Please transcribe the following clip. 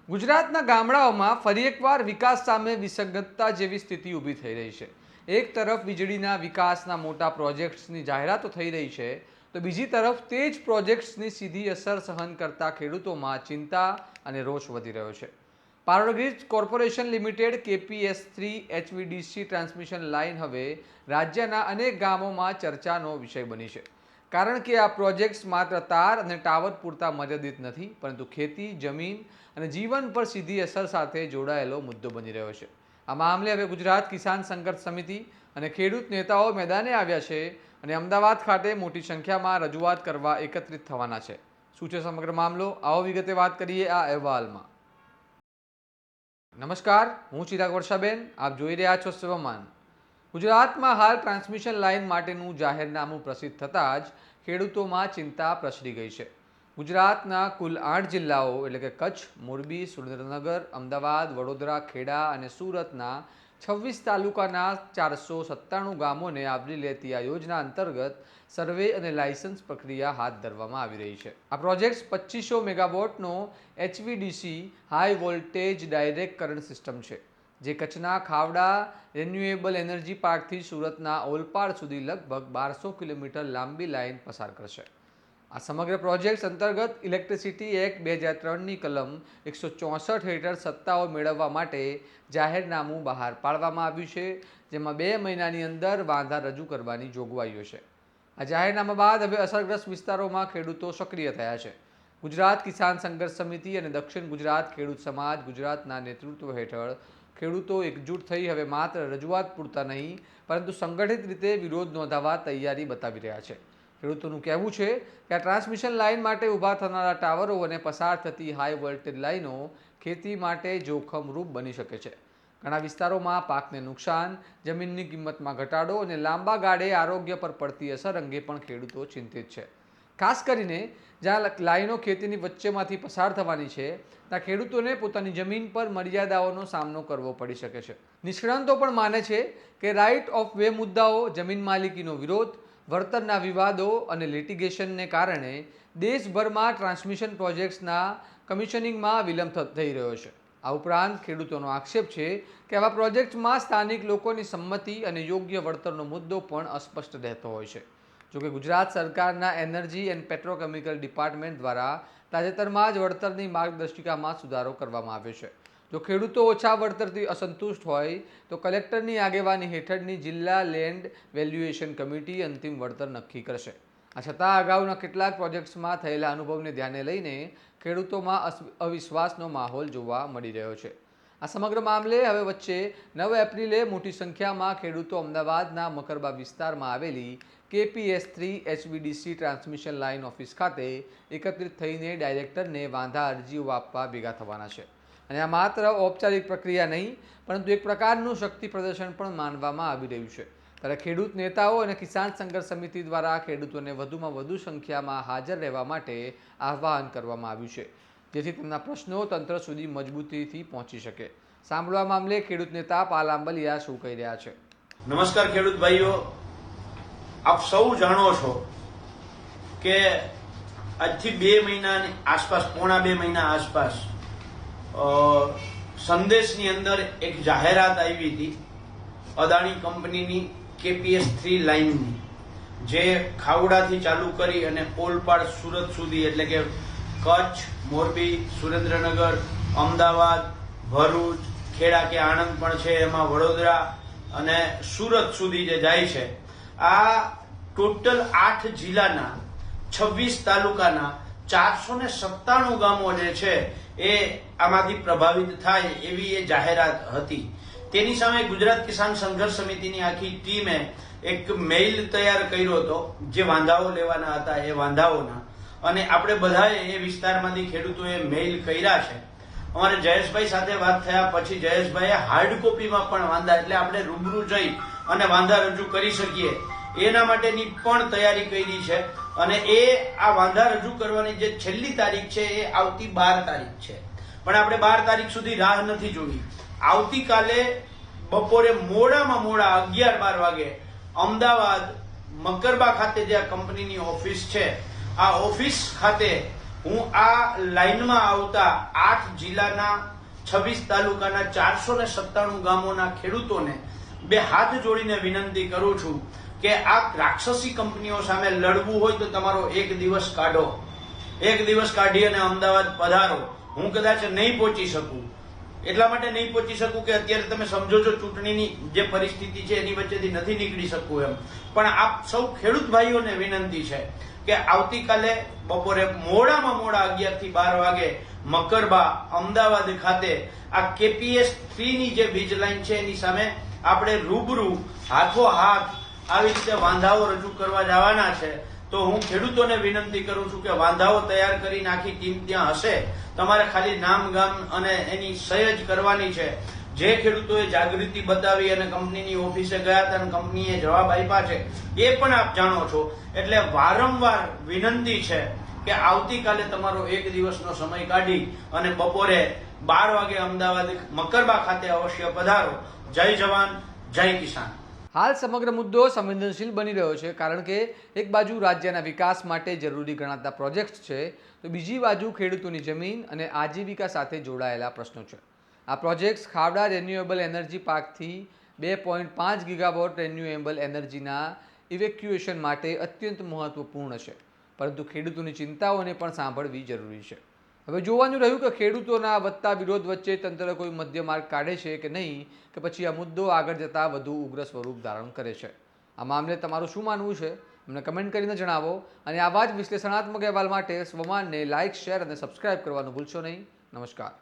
ગુજરાતના ગામડાઓમાં ફરી એકવાર વિકાસ સામે વિસંગતતા જેવી સ્થિતિ ઊભી થઈ રહી છે। એક તરફ વીજળીના વિકાસના મોટા પ્રોજેક્ટ્સની જાહેરાતો થઈ રહી છે, તો બીજી તરફ તે જ પ્રોજેક્ટ્સની સીધી અસર સહન કરતા ખેડૂતોમાં ચિંતા અને રોષ વધી રહ્યો છે। Power grid corporation limited KPS3 HVDC transmission line હવે રાજ્યના અનેક ગામોમાં ચર્ચાનો વિષય બની છે, કારણ કે આ પ્રોજેક્ટ્સ માત્ર તાર અને ટાવર પૂરતા મર્યાદિત નથી, પરંતુ ખેતી, જમીન અને જીવન પર સીધી અસર સાથે જોડાયેલો મુદ્દો બની રહ્યો છે। આ મામલે હવે ગુજરાત કિસાન સંઘર્ષ સમિતિ અને ખેડૂત નેતાઓ મેદાને આવ્યા છે અને અમદાવાદ ખાતે મોટી સંખ્યામાં રજૂઆત કરવા એકત્રિત થવાના છે। શું છે સમગ્ર મામલો? આવો વિગતે વાત કરીએ આ અહેવાલમાં। નમસ્કાર, હું ચિરાગ વર્ષાબેન, આપ જોઈ રહ્યા છો સ્વમાન। ગુજરાતમાં હાલ ટ્રાન્સમિશન લાઇન માટેનું જાહેરનામું પ્રસિદ્ધ થતાં જ ખેડૂતોમાં ચિંતા પ્રસરી ગઈ છે। ગુજરાતના કુલ 8 જિલ્લાઓ એટલે કે કચ્છ, મોરબી, સુરેન્દ્રનગર, અમદાવાદ, વડોદરા, ખેડા અને સુરતના 26 તાલુકાના 497 ગામોને આવરી લેતી આ યોજના અંતર્ગત સર્વે અને લાયસન્સ પ્રક્રિયા હાથ ધરવામાં આવી રહી છે। આ project 2500 મેગાવોટનો HVDC high voltage direct current system છે, જે કચ્છના ખાવડા રિન્યુએબલ એનર્જી પાર્કથી સુરતના ઓલપાડ સુધી લગભગ 1200 કિલોમીટર લાંબી લાઇન પસાર કરશે। આ સમગ્ર પ્રોજેક્ટ અંતર્ગત ઇલેક્ટ્રિસિટી એક્ટ 2003ની કલમ 164 હેઠળ સત્તાઓ મેળવવા માટે જાહેરનામું બહાર પાડવામાં આવ્યું છે, જેમાં 2 મહિનાની અંદર વાંધા રજૂ કરવાની જોગવાઈઓ છે। આ જાહેરનામા બાદ હવે અસરગ્રસ્ત વિસ્તારોમાં ખેડૂતો સક્રિય થયા છે। ગુજરાત કિસાન સંઘર્ષ સમિતિ અને દક્ષિણ ગુજરાત ખેડૂત સમાજ ગુજરાતના નેતૃત્વ હેઠળ ખેડૂતો એકજૂટ થઈ હવે માત્ર રજૂઆત પૂરતા નહીં, પરંતુ સંગઠિત રીતે વિરોધ નોંધાવવા તૈયારી બતાવી રહ્યા છે। ખેડૂતોનું કહેવું છે કે આ ટ્રાન્સમિશન લાઇન માટે ઊભા થનારા ટાવરો અને પસાર થતી હાઈ વોલ્ટેજ લાઇનો ખેતી માટે જોખમરૂપ બની શકે છે। ઘણા વિસ્તારોમાં પાકને નુકસાન, જમીનની કિંમતમાં ઘટાડો અને લાંબા ગાળે આરોગ્ય પર પડતી અસર અંગે પણ ખેડૂતો ચિંતિત છે। ખાસ કરીને જ્યાં લાઇનો ખેતીની વચ્ચેમાંથી પસાર થવાની છે, ત્યાં ખેડૂતોને પોતાની જમીન પર મર્યાદાઓનો સામનો કરવો પડી શકે છે। નિષ્ણાંતો પણ માને છે કે રાઇટ ઓફ વે મુદ્દાઓ, જમીન માલિકીનો વિરોધ, વળતરના વિવાદો અને લિટિગેશનને કારણે દેશભરમાં ટ્રાન્સમિશન પ્રોજેક્ટ્સના કમિશનિંગમાં વિલંબ થઈ રહ્યો છે। આ ઉપરાંત ખેડૂતોનો આક્ષેપ છે કે આવા પ્રોજેક્ટ્સમાં સ્થાનિક લોકોની સંમતિ અને યોગ્ય વળતરનો મુદ્દો પણ અસ્પષ્ટ રહેતો હોય છે। જોકે ગુજરાત સરકારના એનર્જી એન્ડ પેટ્રોકેમિકલ ડિપાર્ટમેન્ટ દ્વારા તાજેતરમાં જ વળતરની માર્ગદર્શિકામાં સુધારો કરવામાં આવ્યો છે। જો ખેડૂતો ઓછા વળતરથી અસંતુષ્ટ હોય તો કલેક્ટરની આગેવાની હેઠળની જિલ્લા લેન્ડ વેલ્યુએશન કમિટી અંતિમ વળતર નક્કી કરશે। આ છતાં અગાઉના કેટલાક પ્રોજેક્ટ્સમાં થયેલા અનુભવને ધ્યાને લઈને ખેડૂતોમાં અવિશ્વાસનો માહોલ જોવા મળી રહ્યો છે। આ સમગ્ર મામલે હવે વચ્ચે 9 એપ્રિલે મોટી સંખ્યામાં ખેડૂતો અમદાવાદના મકરબા વિસ્તારમાં આવેલી KPS3 HVDC transmission line office ખાતે એકત્રિત થઈને ડાયરેક્ટરને વાંધા અરજીઓ આપવા ભેગા થવાના છે। અને આ માત્ર ઔપચારિક પ્રક્રિયા નહીં, પરંતુ એક પ્રકારનું શક્તિ પ્રદર્શન પણ માનવામાં આવી રહ્યું છે। ત્યારે ખેડૂત નેતાઓ અને કિસાન સંઘર્ષ સમિતિ દ્વારા ખેડૂતોને વધુમાં વધુ સંખ્યામાં હાજર રહેવા માટે આહ્વાન કરવામાં આવ્યું છે, જેથી તેમના પ્રશ્નો તંત્ર સુધી મજબૂતીથી પહોંચી શકે। સાંભળવા મામલે ખેડૂત નેતા પાલ આંબલિયા શું કહી રહ્યા છે। નમસ્કાર ખેડૂત ભાઈઓ, આપ સૌ જાણો છો કે આજથી 2 મહિનાની આસપાસ, પોણા 2 મહિના આસપાસ સંદેશની અંદર એક જાહેરાત આવી હતી અદાણી કંપનીની KPS3 લાઇનની, જે ખાવડાથી ચાલુ કરી અને ઓલપાડ સુરત સુધી, એટલે કે કચ્છ, મોરબી, સુરેન્દ્રનગર, અમદાવાદ, ભરૂચ, ખેડા કે આણંદ પણ છે, એમાં વડોદરા અને સુરત સુધી જે જાય છે। આ ટોટલ 8 જિલ્લાના 26 તાલુકાના 497 ગામો જે છે એ આમાંથી પ્રભાવિત થાય એવી એ જાહેરાત હતી। તેની સામે ગુજરાત કિસાન સંઘર્ષ સમિતિની આખી ટીમે એક મેઇલ તૈયાર કર્યો હતો, જે વાંધાઓ લેવાના હતા એ વાંધાઓના, અને આપણે બધાએ એ વિસ્તારમાંથી ખેડૂતોએ મેઇલ કર્યા છે। અમારે જયેશભાઈ સાથે વાત થયા પછી જયેશભાઈએ હાર્ડ કોપીમાં પણ વાંધા, એટલે આપણે રૂબરૂ જઈ અને વાંધા રજૂ કરી શકીએ એના માટેની પણ તૈયારી કરી છે। અને એ આ વાંધા રજૂ કરવાની જે છેલ્લી તારીખ છે એ આવતી 12 તારીખ છે, પણ આપણે 12 તારીખ સુધી રાહ નથી જોવી। આવતીકાલે બપોરે મોડામાં મોડા 11-12 વાગે અમદાવાદ મકરબા ખાતે જે આ કંપનીની ઓફિસ છે, આ ઓફિસ ખાતે હું આ લાઈનમાં આવતા 8 જિલ્લાના 26 તાલુકાના 497 ગામોના ખેડૂતોને બે હાથ જોડીને વિનંતી કરું છું કે આ રાક્ષસી કંપનીઓ સામે લડવું હોય તો તમારો એક દિવસ કાઢો, એક દિવસ કાઢી અને અમદાવાદ પધારો. હું કદાચ નહીં પહોંચી શકું, એટલા માટે નહીં પહોંચી શકું કે અત્યારે તમે સમજો છો ચૂંટણીની જે પરિસ્થિતિ છે એની વચ્ચેથી નથી નીકળી શકું એમ. પણ આપ સૌ ખેડૂત ભાઈઓને વિનંતી છે કે આવતીકાલે બપોરે મોડામાં મોડા 11 થી 12 વાગે મકરબા અમદાવાદ ખાતે આ KPS 3 ની જે વીજ લાઈન છે એની સામે આપણે રૂબરૂ હાથો હાથ આવી રીતે વાંધાઓ રજૂ કરવા જવાના છે. તો હું ખેડૂતોને વિનંતી કરું છું કે વાંધાઓ તૈયાર કરીને આખી ટીમ ત્યાં હશે. તમારે ખાલી નામ ગામ અને એની સહી જ કરવાની છે. જે ખેડૂતોએ જાગૃતિ બતાવી અને કંપનીની ઓફિસે ગયા હતા અને કંપનીએ જવાબ આપ્યા છે એ પણ આપ જાણો છો. એટલે વારંવાર વિનંતી છે કે આવતીકાલે તમારો એક દિવસનો સમય કાઢી અને બપોરે 12 વાગે અમદાવાદ મકરબા ખાતે અવશ્ય પધારો. જય જવાન, જય કિસાન. હાલ સમગ્ર મુદ્દો સંવેદનશીલ બની રહ્યો છે, કારણ કે એક બાજુ રાજ્યના વિકાસ માટે જરૂરી ગણાતા પ્રોજેક્ટ છે, તો બીજી બાજુ ખેડૂતોની જમીન અને આજીવિકા સાથે જોડાયેલા પ્રશ્નો છે. આ પ્રોજેક્ટ્સ ખાવડા રિન્યુએબલ એનર્જી પાર્કથી 2.5 ગીગાવોટ રિન્યુએબલ એનર્જીના ઇવેક્યુએશન માટે અત્યંત મહત્વપૂર્ણ છે, પરંતુ ખેડૂતોની ચિંતાઓને પણ સાંભળવી જરૂરી છે. હવે જોવાનું રહ્યું કે ખેડૂતોના વધતા વિરોધ વચ્ચે તંત્ર કોઈ મધ્ય માર્ગ કાઢે છે કે નહીં, કે પછી આ મુદ્દો આગળ જતાં વધુ ઉગ્ર સ્વરૂપ ધારણ કરે છે. આ મામલે તમારું શું માનવું છે અમને કમેન્ટ કરીને જણાવો, અને આવા જ વિશ્લેષણાત્મક અહેવાલ માટે સ્વમાનને લાઇક, શેર અને સબસ્ક્રાઇબ કરવાનું ભૂલશો નહીં. નમસ્કાર.